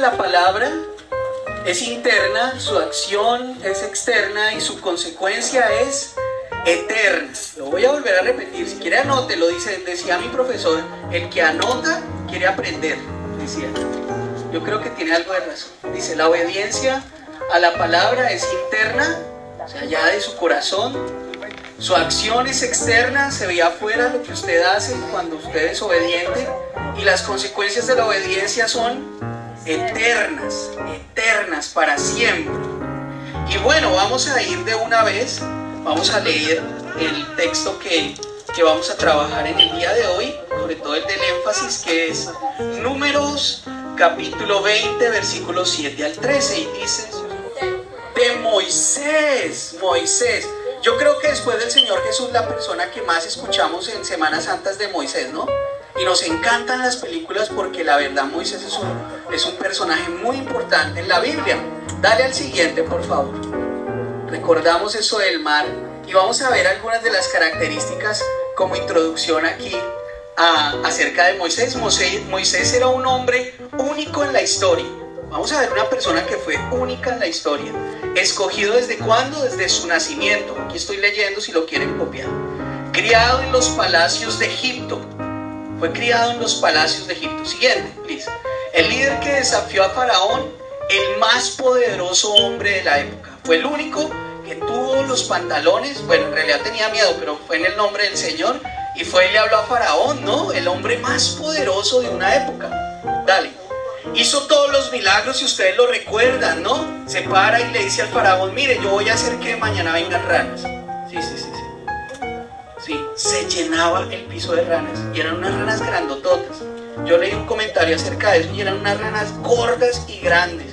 la palabra es interna, su acción es externa y su consecuencia es eterna. Lo voy a volver a repetir, si quiere anótelo, decía mi profesor, el que anota quiere aprender, decía. Yo creo que tiene algo de razón. Dice, la obediencia a la palabra es interna, o sea, ya de su corazón. Su acción es externa, se ve afuera lo que usted hace cuando usted es obediente. Y las consecuencias de la obediencia son eternas, eternas, para siempre. Y bueno, vamos a ir de una vez, vamos a leer el texto que vamos a trabajar en el día de hoy, sobre todo el del énfasis, que es Números capítulo 20, versículos 7 al 13, y dice de Moisés. Yo creo que después del Señor Jesús, la persona que más escuchamos en Semanas Santas de Moisés, ¿no? Y nos encantan las películas porque la verdad Moisés es un personaje muy importante en la Biblia. Dale al siguiente, por favor. Recordamos eso del mar y vamos a ver algunas de las características como introducción aquí acerca de Moisés. Moisés era un hombre único en la historia. Vamos a ver una persona que fue única en la historia. Escogido ¿desde cuándo? Desde su nacimiento. Aquí estoy leyendo si lo quieren copiar. Criado en los palacios de Egipto. Fue criado en los palacios de Egipto. Siguiente, please. El líder que desafió a Faraón, el más poderoso hombre de la época. Fue el único que tuvo los pantalones. Bueno, en realidad tenía miedo, pero fue en el nombre del Señor. Y fue y le habló a Faraón, ¿no? El hombre más poderoso de una época. Dale. Hizo todos los milagros, si ustedes lo recuerdan, ¿no? Se para y le dice al faraón, mire, yo voy a hacer que mañana vengan ranas. Sí, se llenaba el piso de ranas y eran unas ranas grandototas. Yo leí un comentario acerca de eso y eran unas ranas gordas y grandes.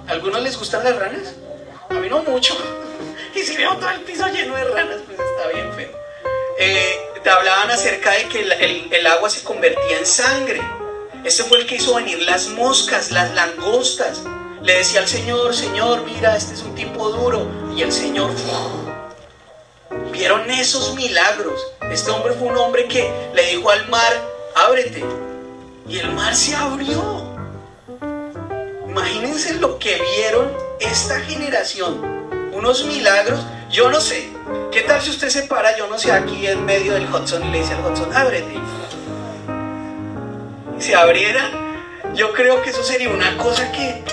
¿A algunos les gustan las ranas? A mí no mucho. Y si veo todo el piso lleno de ranas, pues está bien feo. Te hablaban acerca de que el agua se convertía en sangre. Este fue el que hizo venir las moscas, las langostas. Le decía al Señor, Señor, mira, este es un tipo duro. Y el Señor, vieron esos milagros. Este hombre fue un hombre que le dijo al mar, ábrete. Y el mar se abrió. Imagínense lo que vieron esta generación. Unos milagros. Yo no sé. ¿Qué tal si usted se para, yo no sé, aquí en medio del Hudson y le dice al Hudson, ábrete? Si abriera, yo creo que eso sería una cosa que,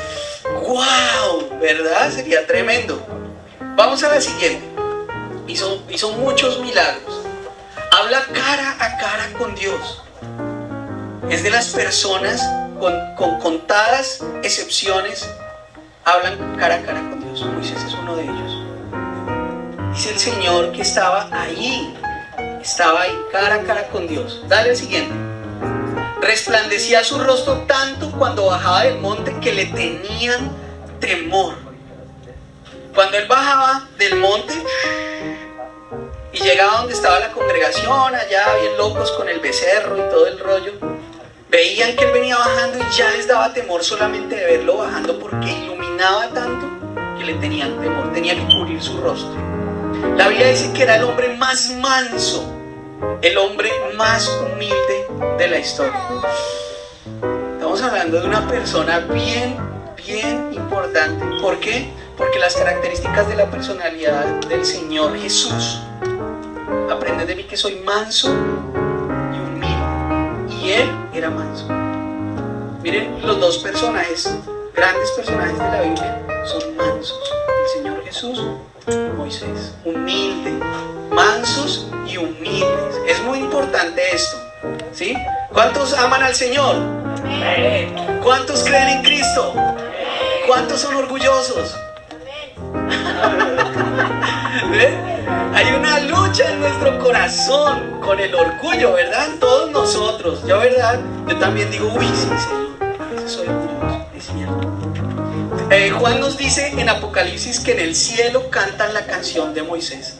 wow, ¿verdad? Sería tremendo. Vamos a la siguiente. Hizo muchos milagros. Habla cara a cara con Dios. Es de las personas, con contadas excepciones, hablan cara a cara con Dios. Moisés es uno de ellos. Dice el Señor que estaba ahí cara a cara con Dios. Dale el siguiente. Resplandecía su rostro tanto cuando bajaba del monte que le tenían temor. Cuando él bajaba del monte y llegaba donde estaba la congregación, allá bien locos con el becerro y todo el rollo, veían que él venía bajando y ya les daba temor solamente de verlo bajando porque iluminaba tanto que le tenían temor, tenía que cubrir su rostro. La Biblia dice que era el hombre más manso, el hombre más humilde de la historia. Estamos hablando de una persona bien importante. ¿Por qué? Porque las características de la personalidad del Señor Jesús. Aprende de mí que soy manso y humilde. Y Él era manso. Miren, los dos personajes, grandes personajes de la Biblia, son mansos. El Señor Jesús y Moisés. Humilde, mansos y humildes. Es muy importante esto, ¿sí? ¿Cuántos aman al Señor? Amén. ¿Cuántos creen en Cristo? Amén. ¿Cuántos son orgullosos? Hay una lucha en nuestro corazón con el orgullo, ¿verdad? Todos nosotros. Yo, ¿verdad? Yo también digo, uy, sí, Señor, a veces soy orgulloso, es cierto. Juan nos dice en Apocalipsis que en el cielo cantan la canción de Moisés.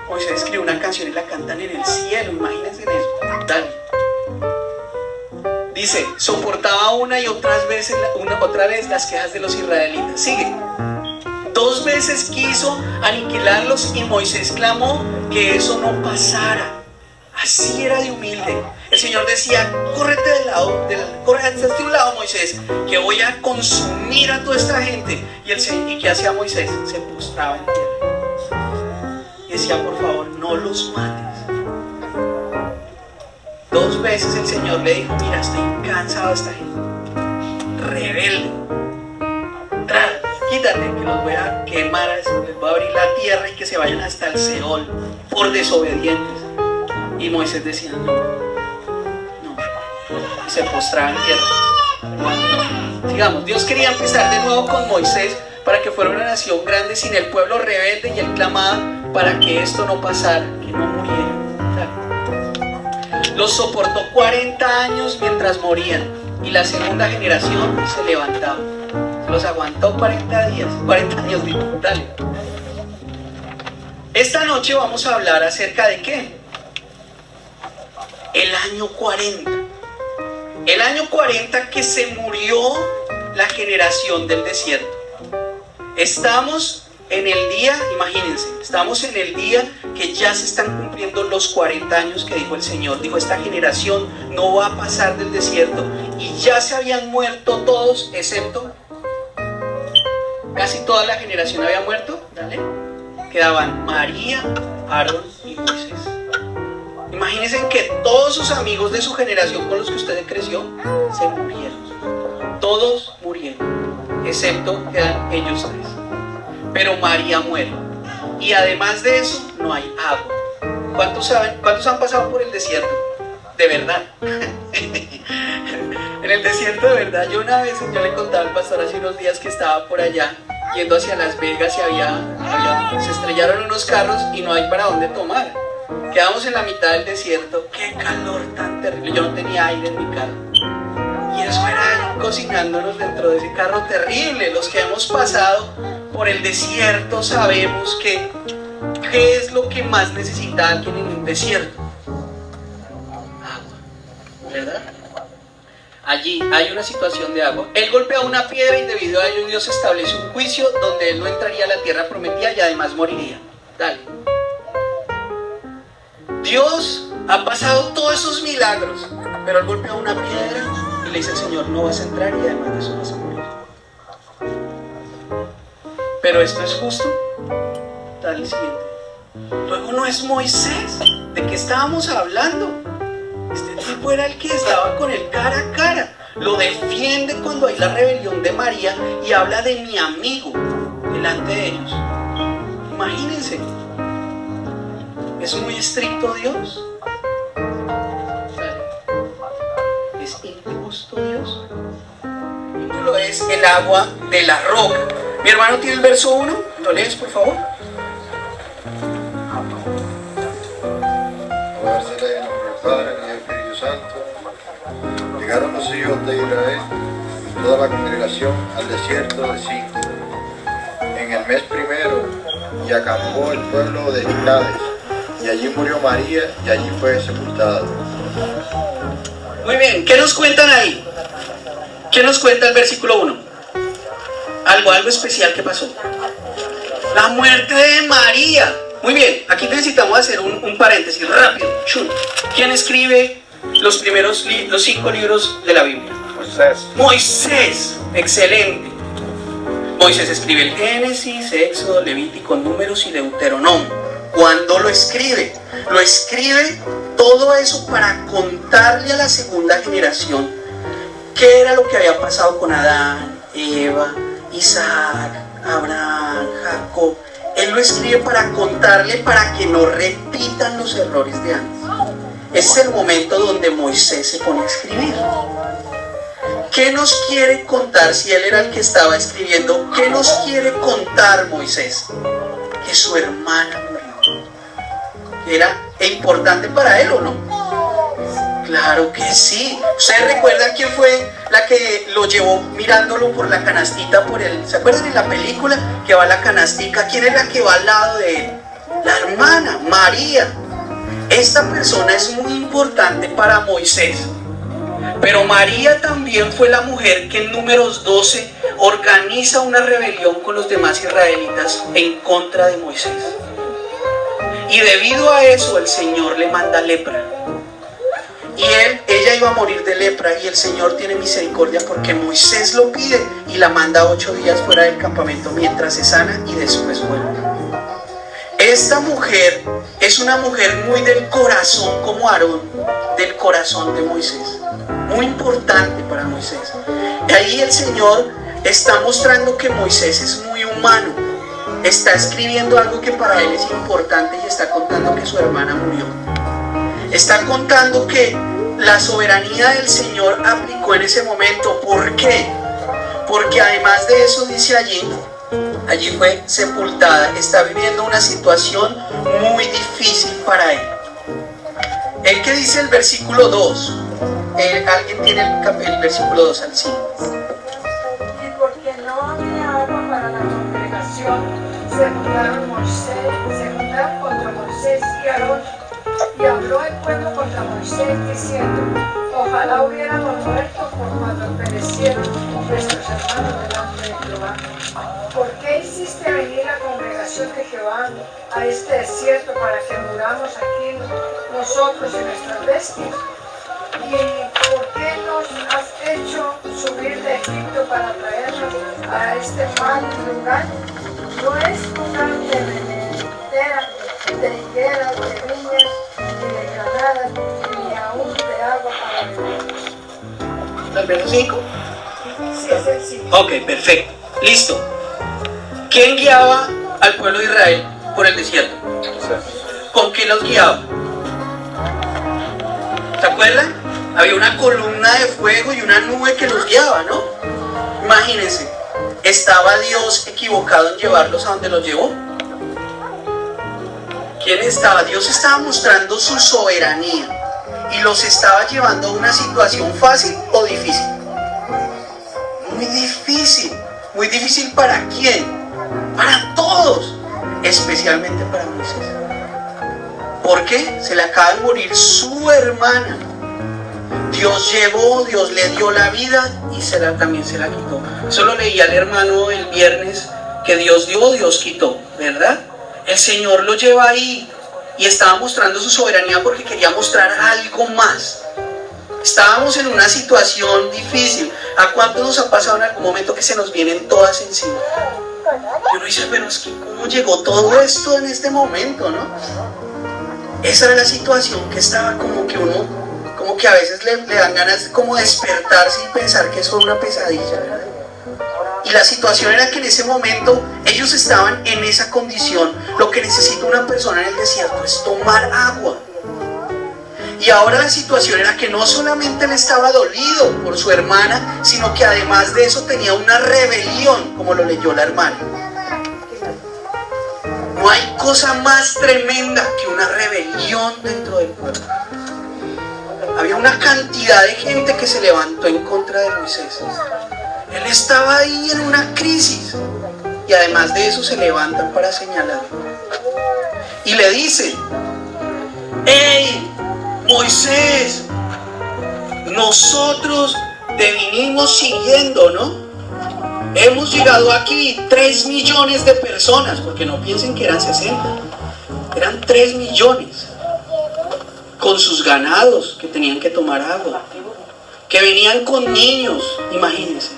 Moisés escribió una canción y la cantan en el cielo, imagínense en eso. Dale. Dice, soportaba una y otra vez las quejas de los israelitas. Sigue. 2 veces quiso aniquilarlos y Moisés clamó que eso no pasara. Así era de humilde. el Señor decía, córrete de lado, córrete de un lado, Moisés, que voy a consumir a toda esta gente. ¿Y qué hacía Moisés? Se postraba en tierra y decía, por favor, no los mates. 2 veces el Señor le dijo, mira, estoy cansado de esta gente rebelde, quítate, que los voy a quemar, les voy a abrir la tierra y que se vayan hasta el Seol por desobedientes. Y Moisés decía, no, y se postraba en tierra. Sigamos, Dios quería empezar de nuevo con Moisés para que fuera una nación grande sin el pueblo rebelde, y él clamaba para que esto no pasara, que no muriera. Los soportó 40 años mientras morían, y la segunda generación se levantaba. Los aguantó 40 años, dale. Esta noche vamos a hablar acerca de ¿qué? El año 40. El año 40 que se murió la generación del desierto. Estamos en el día, imagínense, estamos en el día que ya se están cumpliendo los 40 años que dijo el Señor. Dijo, esta generación no va a pasar del desierto. Y ya se habían muerto todos, excepto casi toda la generación había muerto. Dale. Quedaban María, Aarón y Moisés. Imagínense que todos sus amigos de su generación con los que usted creció se murieron. Todos murieron, excepto quedan ellos 3. Pero María muere. Y además de eso, no hay agua. ¿Cuántos saben? ¿Cuántos han pasado por el desierto? De verdad. En el desierto de verdad. Yo una vez, yo le contaba al pastor hace unos días que estaba por allá yendo hacia Las Vegas y se estrellaron unos carros y no hay para dónde tomar. Quedamos en la mitad del desierto. ¡Qué calor tan terrible! Yo no tenía aire en mi carro. Y eso era cocinándonos dentro de ese carro terrible. Los que hemos pasado por el desierto sabemos que ¿qué es lo que más necesita alguien en un desierto? Agua, ¿verdad? Allí hay una situación de agua. Él golpea una piedra y debido a ello Dios establece un juicio donde él no entraría a la tierra prometida y además moriría. Dale. Dios ha pasado todos esos milagros, pero él golpea una piedra y le dice al Señor, no vas a entrar y además de eso vas a morir. Pero esto es justo. Dale el siguiente. Luego no es Moisés. ¿De qué estábamos hablando? Este tipo era el que estaba con él cara a cara. Lo defiende cuando hay la rebelión de María y habla de mi amigo delante de ellos. Imagínense. ¿Es muy estricto Dios? ¿Es injusto Dios? El título es el agua de la roca. Mi hermano tiene el verso 1. ¿Lo lees, por favor? Padre y el Espíritu Santo. Llegaron los hijos de Israel, toda la congregación, al desierto de Sin, en el mes primero, y acampó el pueblo de Cades, y allí murió María, y allí fue sepultada. Muy bien, ¿qué nos cuentan ahí? ¿Qué nos cuenta el versículo 1? Algo especial que pasó. La muerte de María. Muy bien, aquí necesitamos hacer un paréntesis rápido. ¿Quién escribe los 5 libros de la Biblia? Moisés. Moisés, excelente. Moisés escribe el Génesis, Éxodo, Levítico, Números y Deuteronomio. ¿Cuándo lo escribe? Lo escribe todo eso para contarle a la segunda generación qué era lo que había pasado con Adán, Eva, Isaac, Abraham, Jacob. Él lo escribe para contarle, para que no repitan los errores de antes. Es el momento donde Moisés se pone a escribir. ¿Qué nos quiere contar si él era el que estaba escribiendo? ¿Qué nos quiere contar Moisés? Que su hermana murió. ¿Era importante para él o no? Claro que sí. ¿Ustedes recuerdan quién fue la que lo llevó mirándolo por la canastita por él? ¿Se acuerdan en la película que va la canastica? ¿Quién es la que va al lado de él? La hermana, María. Esta persona es muy importante para Moisés. Pero María también fue la mujer que en Números 12 organiza una rebelión con los demás israelitas en contra de Moisés. Y debido a eso el Señor le manda lepra. y ella iba a morir de lepra, y el Señor tiene misericordia porque Moisés lo pide y la manda 8 días fuera del campamento mientras se sana y después vuelve. Esta mujer es una mujer muy del corazón como Aarón, del corazón de Moisés, muy importante para Moisés. Y ahí el Señor está mostrando que Moisés es muy humano, está escribiendo algo que para él es importante y está contando que su hermana murió. Está contando que la soberanía del Señor aplicó en ese momento. ¿Por qué? Porque además de eso dice allí fue sepultada. Está viviendo una situación muy difícil para él. ¿Qué dice el versículo 2? ¿Alguien tiene el versículo 2 al 5? Y porque no había agua para la congregación, se juntaron contra Moisés y Aarón, y habló el pueblo contra Moisés diciendo: ojalá hubiéramos muerto por cuando perecieron nuestros hermanos delante de Jehová. ¿Por qué hiciste venir la congregación de Jehová a este desierto para que muramos aquí nosotros y nuestras bestias? ¿Y por qué nos has hecho subir de Egipto para traernos a este mal lugar? No es lugar de venedera, de higueras, de viñas, ni de granadas, ni aún de agua para beber. ¿El verso 5? Sí, es el 5. Ok, perfecto. Listo. ¿Quién guiaba al pueblo de Israel por el desierto? ¿Con qué los guiaba? ¿Se acuerdan? Había una columna de fuego y una nube que los guiaba, ¿no? Imagínense, ¿estaba Dios equivocado en llevarlos a donde los llevó? ¿Quién estaba? Dios estaba mostrando su soberanía y los estaba llevando a una situación fácil o difícil. Muy difícil. ¿Muy difícil para quién? Para todos, especialmente para Moisés. ¿Por qué? Se le acaba de morir su hermana. Dios le dio la vida y también se la quitó. Eso lo leía el hermano el viernes, que Dios dio, Dios quitó, ¿verdad? El Señor lo lleva ahí y estaba mostrando su soberanía porque quería mostrar algo más. Estábamos en una situación difícil. ¿A cuántos nos ha pasado en algún momento que se nos vienen todas encima? Y uno dice, pero es que ¿cómo llegó todo esto en este momento, no? Esa era la situación que estaba como que a veces le dan ganas de como despertarse y pensar que eso es una pesadilla, ¿verdad? Y la situación era que en ese momento ellos estaban en esa condición. Lo que necesita una persona en el desierto es tomar agua. Y ahora la situación era que no solamente él estaba dolido por su hermana, sino que además de eso tenía una rebelión, como lo leyó la hermana. No hay cosa más tremenda que una rebelión dentro del pueblo. Había una cantidad de gente que se levantó en contra de Moisés. Él estaba ahí en una crisis. Y además de eso se levantan para señalar. Y le dicen: ¡Ey, Moisés! Nosotros te vinimos siguiendo, ¿no? Hemos llegado aquí 3 millones de personas, porque no piensen que eran 60. Eran 3 millones. Con sus ganados que tenían que tomar agua, que venían con niños, imagínense,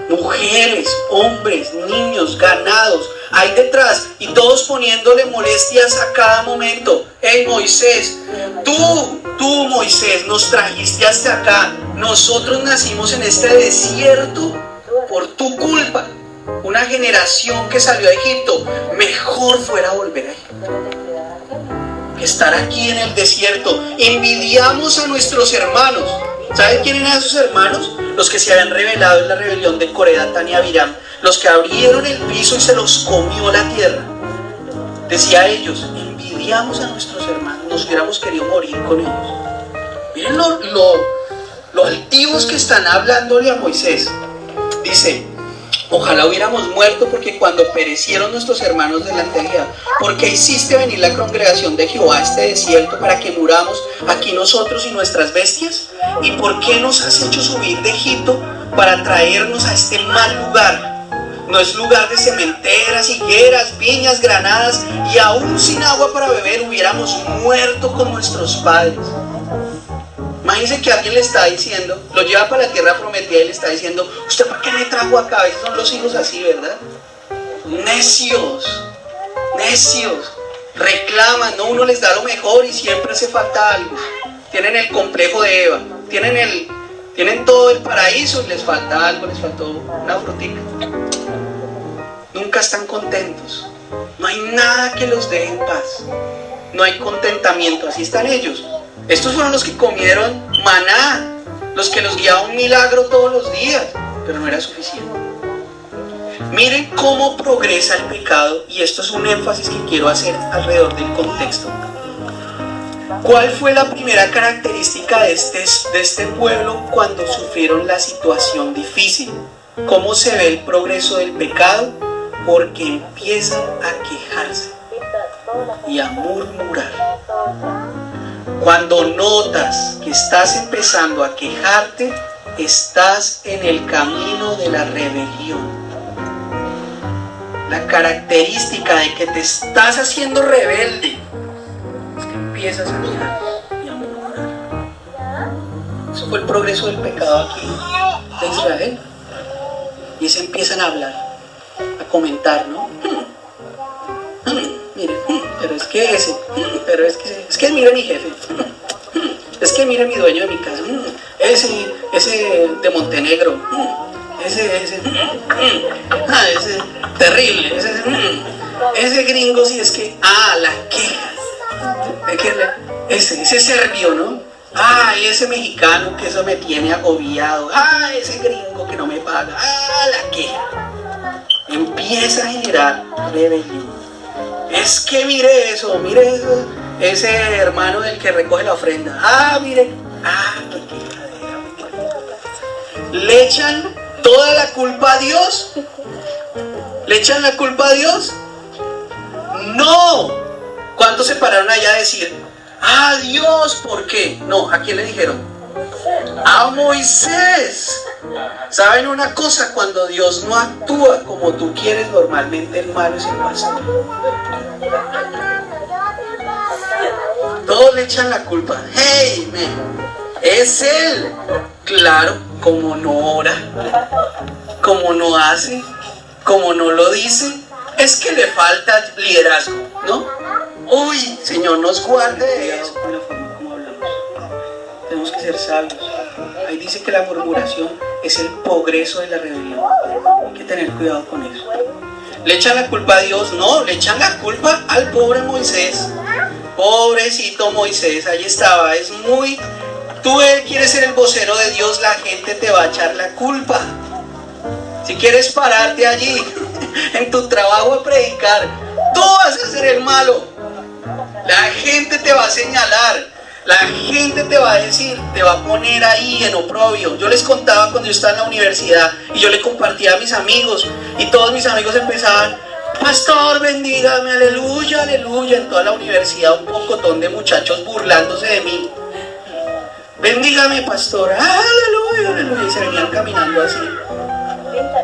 mujeres, hombres, niños, ganados, ahí detrás, y todos poniéndole molestias a cada momento. Hey Moisés, tú Moisés, nos trajiste hasta acá, nosotros nacimos en este desierto por tu culpa, una generación que salió de Egipto, mejor fuera volver ahí que estar aquí en el desierto. Envidiamos a nuestros hermanos. ¿Saben quiénes eran esos hermanos? Los que se habían rebelado en la rebelión de Coré, Datán y Abiram, los que abrieron el piso y se los comió la tierra. Decía a ellos: envidiamos a nuestros hermanos, nos hubiéramos querido morir con ellos. Miren lo altivos que están hablándole a Moisés. Dice: ojalá hubiéramos muerto porque cuando perecieron nuestros hermanos delante de Jehová. ¿Por qué hiciste venir la congregación de Jehová a este desierto para que muramos aquí nosotros y nuestras bestias? ¿Y por qué nos has hecho subir de Egipto para traernos a este mal lugar? No es lugar de cementeras, higueras, viñas, granadas, y aún sin agua para beber hubiéramos muerto con nuestros padres. Imagínense que alguien le está diciendo, lo lleva para la tierra prometida y le está diciendo, ¿usted para qué me trajo acá? A veces son los hijos así, ¿verdad? Necios, reclaman, ¿no? Uno les da lo mejor y siempre hace falta algo. Tienen el complejo de Eva, tienen todo el paraíso y les falta algo, les faltó una frutica. Nunca están contentos, no hay nada que los deje en paz, no hay contentamiento, así están ellos. Estos fueron los que comieron maná, los que los guiaba un milagro todos los días, pero no era suficiente. Miren cómo progresa el pecado, y esto es un énfasis que quiero hacer alrededor del contexto. ¿Cuál fue la primera característica de este pueblo cuando sufrieron la situación difícil? ¿Cómo se ve el progreso del pecado? Porque empiezan a quejarse y a murmurar. Cuando notas que estás empezando a quejarte, estás en el camino de la rebelión. La característica de que te estás haciendo rebelde es que empiezas a quejar y a murmurar. Eso fue el progreso del pecado aquí de Israel. Y se empiezan a hablar, a comentar, ¿no? Mire, pero es que mire mi jefe, es que mire mi dueño de mi casa, ese de Montenegro, ese terrible, ese gringo, sí, es que, la queja, ese serbio, ¿no? Ese mexicano que eso me tiene agobiado, ese gringo que no me paga, la queja. Empieza a generar rebelión. Es que mire eso, ese hermano del que recoge la ofrenda, mire, qué quejadera. Le echan toda la culpa a Dios. ¿Le echan la culpa a Dios? No. ¿Cuántos se pararon allá a decir, Dios, ¿por qué? No, ¿a quién le dijeron? A Moisés. ¿Saben una cosa? Cuando Dios no actúa como tú quieres, normalmente el malo es el pastor. Todos le echan la culpa. Hey, es él. Claro, como no ora, como no hace, como no lo dice, es que le falta liderazgo, ¿no? Uy, Señor, nos guarde de eso. Con la forma como hablamos, tenemos que ser sabios. Ahí dice que la murmuración es el progreso de la rebelión. Hay que tener cuidado con eso. ¿Le echan la culpa a Dios? No, le echan la culpa al pobre Moisés. Pobrecito Moisés, ahí estaba. Tú quieres ser el vocero de Dios, la gente te va a echar la culpa. Si quieres pararte allí, en tu trabajo a predicar, tú vas a ser el malo. La gente te va a señalar, la gente te va a decir, te va a poner ahí en oprobio. Yo les contaba cuando yo estaba en la universidad y yo le compartía a mis amigos y todos mis amigos empezaban, pastor, bendígame, aleluya, aleluya. En toda la universidad un pocotón de muchachos burlándose de mí. Bendígame, pastor, aleluya, aleluya. Y se venían caminando así.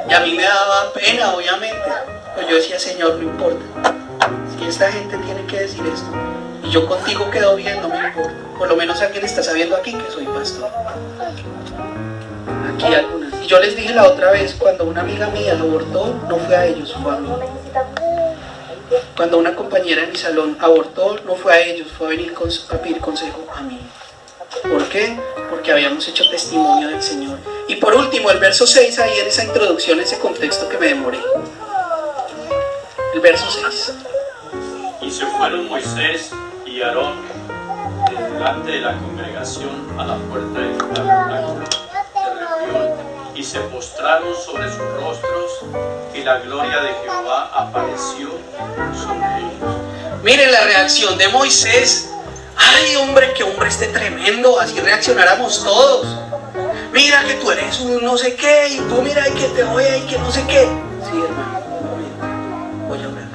Y a mí me daba pena, obviamente. Pero yo decía, Señor, no importa. Si esta gente tiene que decir esto y yo contigo quedo bien, no me importa. Por lo menos alguien está sabiendo aquí que soy pastor. Aquí algunas. Y yo les dije la otra vez, cuando una amiga mía abortó, no fue a ellos, fue a mí. Cuando una compañera de mi salón abortó, no fue a ellos, fue a venir a pedir consejo a mí. ¿Por qué? Porque habíamos hecho testimonio del Señor. Y por último, el verso 6, ahí en esa introducción, ese contexto que me demoré. El verso 6. Y se fueron Moisés y Aarón delante de la congregación a la puerta del tabernáculo de reunión, y se postraron sobre sus rostros, y la gloria de Jehová apareció sobre ellos. Miren la reacción de Moisés. Ay, hombre, qué hombre este tremendo, así reaccionáramos todos. Mira que tú eres un no sé qué, y tú mira que te voy a y que no sé qué. Sí, hermano, voy a orar.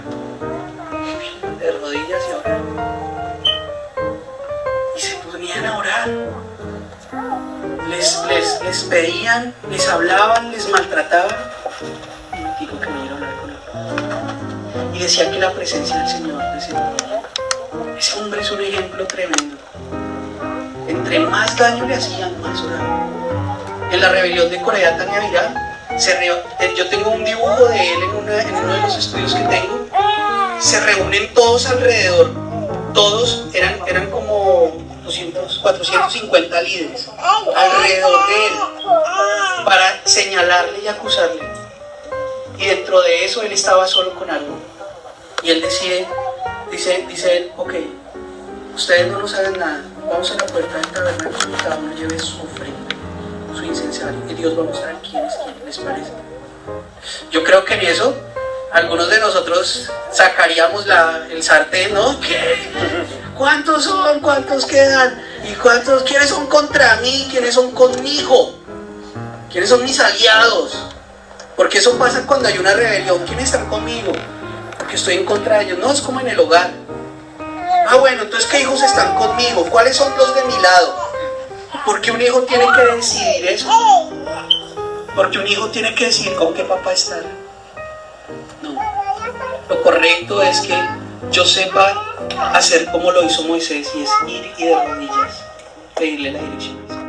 De rodillas y a orar. Y se ponían a orar. Les pedían, les hablaban, les maltrataban. Un momentico que me iba a hablar con él. Y decía que la presencia del Señor descendía. Ese hombre es un ejemplo tremendo. entre más daño le hacían, más oraban. En la rebelión de Corea Taniavirá, yo tengo un dibujo de él en uno de los estudios que tengo. Se reúnen todos alrededor, todos eran como 450 líderes alrededor de él para señalarle y acusarle. Y dentro de eso él estaba solo con algo. Y él dice él, ok, ustedes no nos hagan nada, vamos a la puerta del tabernáculo y cada uno lleve su ofrenda, su incensario, y Dios va a mostrar quién es quién, ¿les parece? Yo creo que en eso algunos de nosotros sacaríamos el sartén, ¿no? ¿Qué? ¿Cuántos son? ¿Cuántos quedan? ¿Y quiénes son contra mí? ¿Quiénes son conmigo? ¿Quiénes son mis aliados? Porque eso pasa cuando hay una rebelión. ¿Quiénes están conmigo? Porque estoy en contra de ellos. No, es como en el hogar. Ah, bueno, entonces ¿qué hijos están conmigo? ¿Cuáles son los de mi lado? Porque un hijo tiene que decidir eso. Porque un hijo tiene que decidir con qué papá estar. No. Lo correcto es que yo sepa hacer como lo hizo Moisés, y es ir y de rodillas pedirle la dirección.